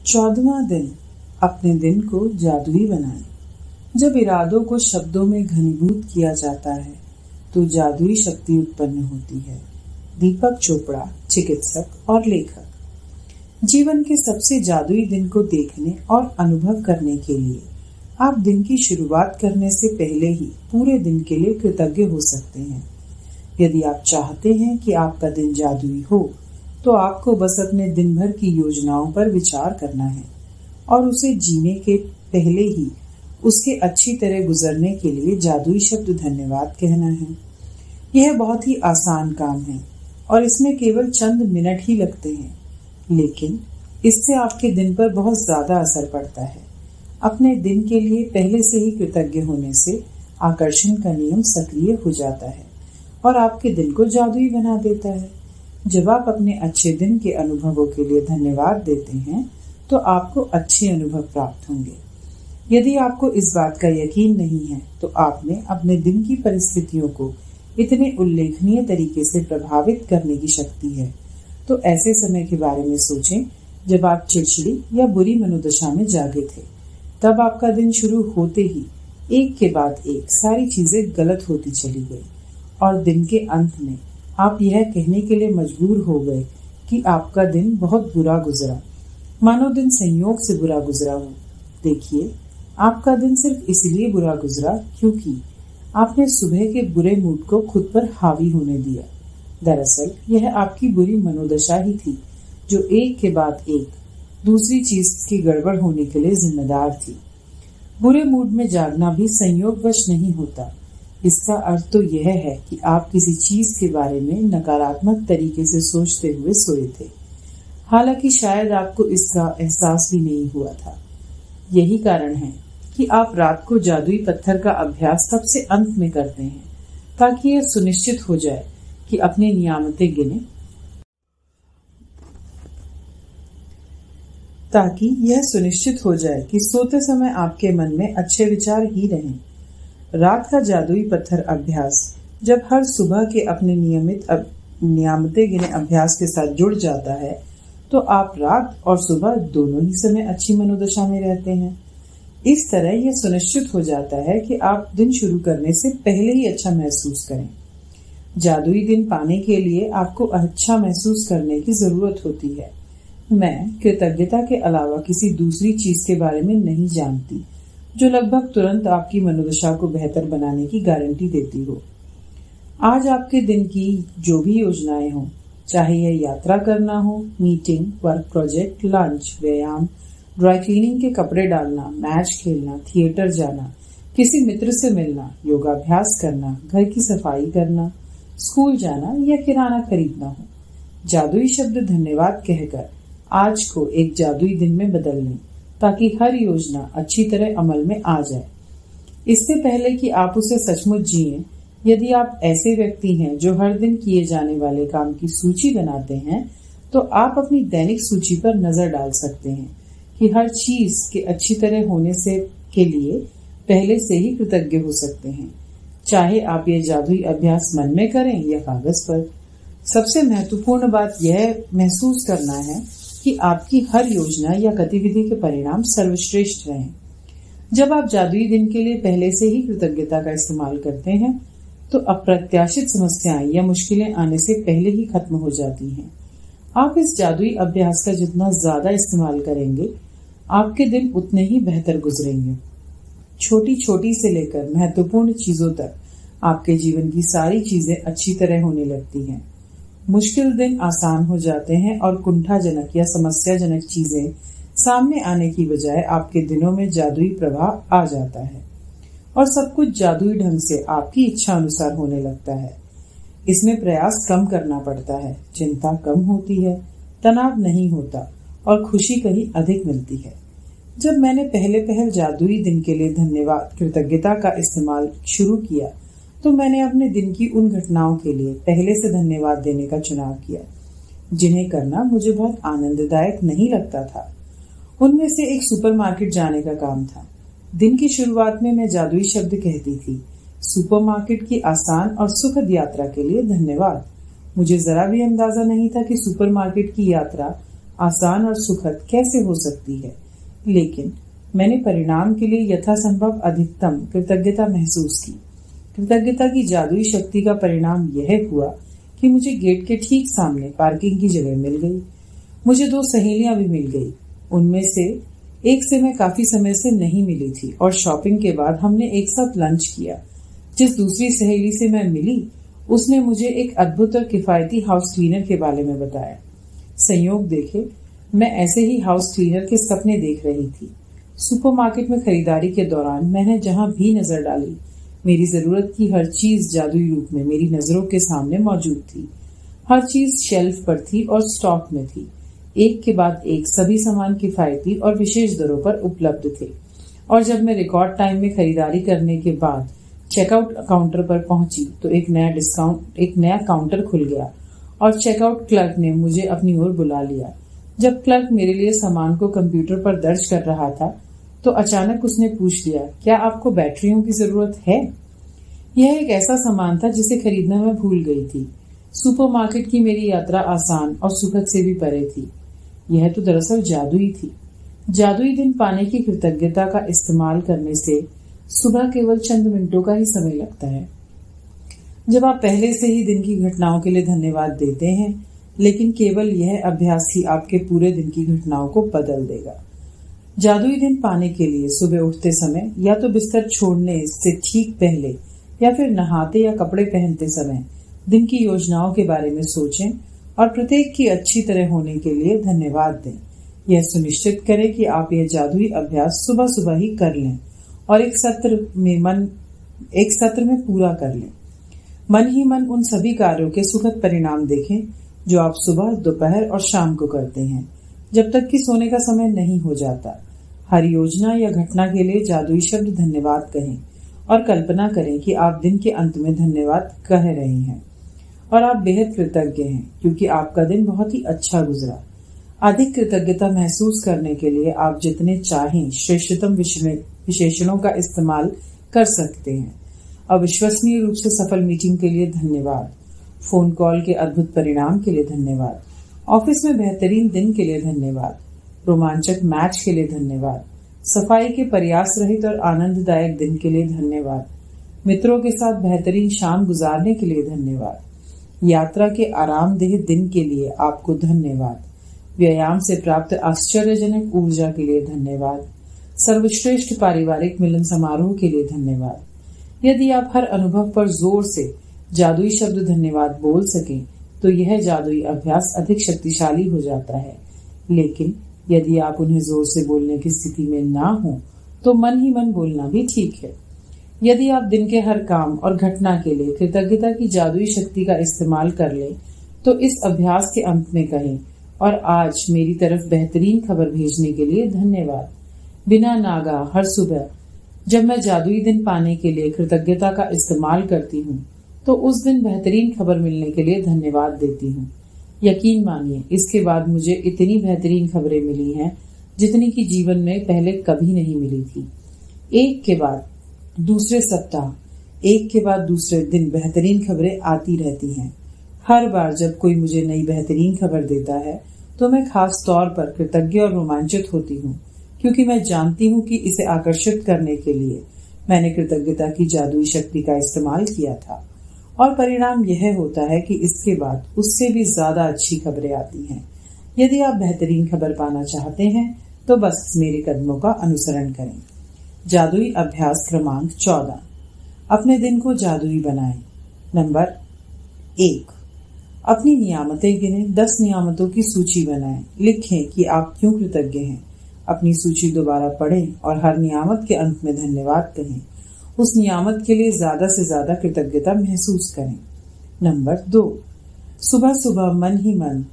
14वां दिन, अपने दिन को जादुई बनाएं। जब इरादों को शब्दों में घनीभूत किया जाता है तो जादुई शक्ति उत्पन्न होती है। दीपक चोपड़ा, चिकित्सक और लेखक। जीवन के सबसे जादुई दिन को देखने और अनुभव करने के लिए आप दिन की शुरुआत करने से पहले ही पूरे दिन के लिए कृतज्ञ हो सकते हैं। यदि आप चाहते हैं कि आपका दिन जादुई हो तो आपको बस अपने दिन भर की योजनाओं पर विचार करना है और उसे जीने के पहले ही उसके अच्छी तरह गुजरने के लिए जादुई शब्द धन्यवाद कहना है। यह बहुत ही आसान काम है और इसमें केवल चंद मिनट ही लगते हैं, लेकिन इससे आपके दिन पर बहुत ज्यादा असर पड़ता है। अपने दिन के लिए पहले से ही कृतज्ञ होने से आकर्षण का नियम सक्रिय हो जाता है और आपके दिन को जादुई बना देता है। जब आप अपने अच्छे दिन के अनुभवों के लिए धन्यवाद देते हैं तो आपको अच्छे अनुभव प्राप्त होंगे। यदि आपको इस बात का यकीन नहीं है तो आप में अपने दिन की परिस्थितियों को इतने उल्लेखनीय तरीके से प्रभावित करने की शक्ति है, तो ऐसे समय के बारे में सोचें जब आप चिड़चिड़ी या बुरी मनोदशा में जागे थे। तब आपका दिन शुरू होते ही एक के बाद एक सारी चीजें गलत होती चली गई और दिन के अंत में आप यह कहने के लिए मजबूर हो गए कि आपका दिन बहुत बुरा गुजरा, मानो दिन संयोग से बुरा गुजरा हो। देखिए, आपका दिन सिर्फ इसलिए बुरा गुजरा क्योंकि आपने सुबह के बुरे मूड को खुद पर हावी होने दिया। दरअसल यह आपकी बुरी मनोदशा ही थी जो एक के बाद एक दूसरी चीज की गड़बड़ होने के लिए जिम्मेदार थी। बुरे मूड में जागना भी संयोगवश नहीं होता। इसका अर्थ तो यह है कि आप किसी चीज के बारे में नकारात्मक तरीके से सोचते हुए सोए थे, हालांकि शायद आपको इसका एहसास भी नहीं हुआ था। यही कारण है कि आप रात को जादुई पत्थर का अभ्यास सबसे अंत में करते हैं, ताकि यह सुनिश्चित हो जाए कि अपनी नियामतें गिने ताकि यह सुनिश्चित हो जाए कि सोते समय आपके मन में अच्छे विचार ही रहें। रात का जादुई पत्थर अभ्यास जब हर सुबह के अपने नियामतें गिने अभ्यास के साथ जुड़ जाता है तो आप रात और सुबह दोनों ही समय अच्छी मनोदशा में रहते हैं। इस तरह यह सुनिश्चित हो जाता है कि आप दिन शुरू करने से पहले ही अच्छा महसूस करें। जादुई दिन पाने के लिए आपको अच्छा महसूस करने की जरूरत होती है। मैं कृतज्ञता के अलावा किसी दूसरी चीज के बारे में नहीं जानती जो लगभग तुरंत आपकी मनोदशा को बेहतर बनाने की गारंटी देती हो। आज आपके दिन की जो भी योजनाएं हों, चाहे यह यात्रा करना हो, मीटिंग, वर्क प्रोजेक्ट, लंच, व्यायाम, ड्राई क्लीनिंग के कपड़े डालना, मैच खेलना, थिएटर जाना, किसी मित्र से मिलना, योगाभ्यास करना, घर की सफाई करना, स्कूल जाना या किराना खरीदना हो, जादुई शब्द धन्यवाद कहकर आज को एक जादुई दिन में बदल लें ताकि हर योजना अच्छी तरह अमल में आ जाए। इससे पहले कि आप उसे सचमुच जिएं, यदि आप ऐसे व्यक्ति हैं जो हर दिन किए जाने वाले काम की सूची बनाते हैं, तो आप अपनी दैनिक सूची पर नजर डाल सकते हैं कि हर चीज के अच्छी तरह होने से के लिए पहले से ही कृतज्ञ हो सकते हैं, चाहे आप ये जादुई अभ्यास मन में करें या कागज पर। सबसे महत्वपूर्ण बात यह महसूस करना है कि आपकी हर योजना या गतिविधि के परिणाम सर्वश्रेष्ठ रहें। जब आप जादुई दिन के लिए पहले से ही कृतज्ञता का इस्तेमाल करते हैं तो अप्रत्याशित समस्याएं या मुश्किलें आने से पहले ही खत्म हो जाती हैं। आप इस जादुई अभ्यास का जितना ज्यादा इस्तेमाल करेंगे, आपके दिन उतने ही बेहतर गुजरेंगे। छोटी छोटी से लेकर महत्वपूर्ण चीजों तक आपके जीवन की सारी चीजें अच्छी तरह होने लगती हैं। मुश्किल दिन आसान हो जाते हैं और कुंठाजनक या समस्याजनक चीजें सामने आने की बजाय आपके दिनों में जादुई प्रभाव आ जाता है और सब कुछ जादुई ढंग से आपकी इच्छा अनुसार होने लगता है। इसमें प्रयास कम करना पड़ता है, चिंता कम होती है, तनाव नहीं होता और खुशी कहीं अधिक मिलती है। जब मैंने पहले जादुई दिन के लिए धन्यवाद कृतज्ञता का इस्तेमाल शुरू किया तो मैंने अपने दिन की उन घटनाओं के लिए पहले से धन्यवाद देने का चुनाव किया जिन्हें करना मुझे बहुत आनंददायक नहीं लगता था। उनमें से एक सुपरमार्केट जाने का काम था। दिन की शुरुआत में मैं जादुई शब्द कहती थी, सुपरमार्केट की आसान और सुखद यात्रा के लिए धन्यवाद। मुझे जरा भी अंदाजा नहीं था कि सुपरमार्केट की यात्रा आसान और सुखद कैसे हो सकती है, लेकिन मैंने परिणाम के लिए यथासंभव अधिकतम कृतज्ञता महसूस की। कृतज्ञता की जादुई शक्ति का परिणाम यह हुआ कि मुझे गेट के ठीक सामने पार्किंग की जगह मिल गई। मुझे 2 सहेलियां भी मिल गई। उनमें से एक से मैं काफी समय से नहीं मिली थी और शॉपिंग के बाद हमने एक साथ लंच किया। जिस दूसरी सहेली से मैं मिली उसने मुझे एक अद्भुत और किफायती हाउस क्लीनर के बारे में बताया। संयोग देखे मैं ऐसे ही हाउस क्लीनर के सपने देख रही थी। सुपरमार्केट में खरीदारी के दौरान मैंने जहां भी नजर डाली, मेरी जरूरत की हर चीज जादुई रूप में मेरी नजरों के सामने मौजूद थी। हर चीज शेल्फ पर थी और स्टॉक में थी। एक के बाद एक सभी सामान किफायती और विशेष दरों पर उपलब्ध थे। और जब मैं रिकॉर्ड टाइम में खरीदारी करने के बाद चेकआउट काउंटर पर पहुंची तो एक नया काउंटर खुल गया और चेकआउट क्लर्क ने मुझे अपनी ओर बुला लिया। जब क्लर्क मेरे लिए सामान को कंप्यूटर पर दर्ज कर रहा था तो अचानक उसने पूछ लिया, क्या आपको बैटरियों की जरूरत है? यह एक ऐसा सामान था जिसे खरीदना मैं भूल गई थी। सुपरमार्केट की मेरी यात्रा आसान और सुखद से भी परे थी। यह तो दरअसल जादुई थी। जादुई दिन पाने की कृतज्ञता का इस्तेमाल करने से सुबह केवल चंद मिनटों का ही समय लगता है। जब आप पहले से ही दिन की घटनाओं के लिए धन्यवाद देते हैं, लेकिन केवल यह अभ्यास ही आपके पूरे दिन की घटनाओं को बदल देगा। जादुई दिन पाने के लिए सुबह उठते समय या तो बिस्तर छोड़ने से ठीक पहले या फिर नहाते या कपड़े पहनते समय दिन की योजनाओं के बारे में सोचें और प्रत्येक की अच्छी तरह होने के लिए धन्यवाद दें। यह सुनिश्चित करें कि आप यह जादुई अभ्यास सुबह सुबह ही कर लें और एक सत्र में पूरा कर लें। मन ही मन उन सभी कार्यों के सुखद परिणाम देखें जो आप सुबह, दोपहर और शाम को करते हैं, जब तक कि सोने का समय नहीं हो जाता। हर योजना या घटना के लिए जादुई शब्द धन्यवाद कहें और कल्पना करें कि आप दिन के अंत में धन्यवाद कह रहे हैं और आप बेहद कृतज्ञ हैं क्योंकि आपका दिन बहुत ही अच्छा गुजरा। अधिक कृतज्ञता महसूस करने के लिए आप जितने चाहें श्रेष्ठतम विशेषणों का इस्तेमाल कर सकते हैं। अविश्वसनीय रूप से सफल मीटिंग के लिए धन्यवाद, फोन कॉल के अद्भुत परिणाम के लिए धन्यवाद, ऑफिस में बेहतरीन दिन के लिए धन्यवाद, रोमांचक मैच के लिए धन्यवाद, सफाई के प्रयास रहित और आनंददायक दिन के लिए धन्यवाद, मित्रों के साथ बेहतरीन शाम गुजारने के लिए धन्यवाद, यात्रा के आरामदेह दिन के लिए आपको धन्यवाद, व्यायाम से प्राप्त आश्चर्यजनक ऊर्जा के लिए धन्यवाद, सर्वश्रेष्ठ पारिवारिक मिलन समारोह के लिए धन्यवाद। यदि आप हर अनुभव पर जोर से जादुई शब्द धन्यवाद बोल सकें तो यह जादुई अभ्यास अधिक शक्तिशाली हो जाता है। लेकिन यदि आप उन्हें जोर से बोलने की स्थिति में ना हो तो मन ही मन बोलना भी ठीक है। यदि आप दिन के हर काम और घटना के लिए कृतज्ञता की जादुई शक्ति का इस्तेमाल कर लें तो इस अभ्यास के अंत में कहें, और आज मेरी तरफ बेहतरीन खबर भेजने के लिए धन्यवाद। बिना नागा हर सुबह जब मैं जादुई दिन पाने के लिए कृतज्ञता का इस्तेमाल करती हूँ तो उस दिन बेहतरीन खबर मिलने के लिए धन्यवाद देती हूँ। यकीन मानिए इसके बाद मुझे इतनी बेहतरीन खबरें मिली हैं जितनी कि जीवन में पहले कभी नहीं मिली थी। एक के बाद दूसरे सप्ताह, एक के बाद दूसरे दिन बेहतरीन खबरें आती रहती हैं। हर बार जब कोई मुझे नई बेहतरीन खबर देता है तो मैं खास तौर पर कृतज्ञ और रोमांचित होती हूँ, क्योंकि मैं जानती हूँ कि इसे आकर्षित करने के लिए मैंने कृतज्ञता की जादुई शक्ति का इस्तेमाल किया था, और परिणाम यह होता है कि इसके बाद उससे भी ज्यादा अच्छी खबरें आती हैं। यदि आप बेहतरीन खबर पाना चाहते हैं तो बस मेरे कदमों का अनुसरण करें। जादुई अभ्यास क्रमांक 14, अपने दिन को जादुई बनाएं। नंबर 1, अपनी नियामतें गिनें। 10 नियामतों की सूची बनाएं। लिखें कि आप क्यों कृतज्ञ हैं। अपनी सूची दोबारा पढ़ें और हर नियामत के अंत में धन्यवाद कहें। उस नियामत के लिए ज्यादा से ज्यादा कृतज्ञता महसूस करें। नंबर 2, सुबह सुबह मन ही मन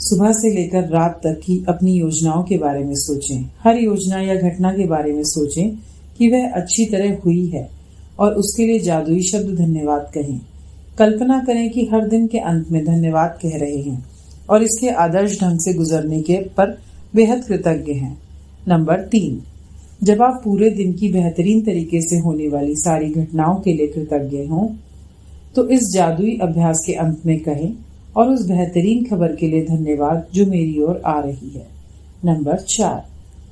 सुबह से लेकर रात तक की अपनी योजनाओं के बारे में सोचें। हर योजना या घटना के बारे में सोचें कि वह अच्छी तरह हुई है और उसके लिए जादुई शब्द धन्यवाद कहें। कल्पना करें कि हर दिन के अंत में धन्यवाद कह रहे हैं और इसके आदर्श ढंग से गुजरने के पर बेहद कृतज्ञ हैं। नंबर 3, जब आप पूरे दिन की बेहतरीन तरीके से होने वाली सारी घटनाओं के लिए कृतज्ञ हों तो इस जादुई अभ्यास के अंत में कहें और उस बेहतरीन खबर के लिए धन्यवाद जो मेरी ओर आ रही है। नंबर 4,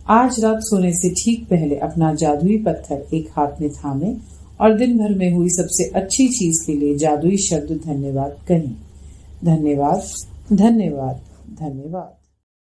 आज रात सोने से ठीक पहले अपना जादुई पत्थर एक हाथ में थामे और दिन भर में हुई सबसे अच्छी चीज के लिए जादुई शब्द धन्यवाद कहें। धन्यवाद, धन्यवाद, धन्यवाद।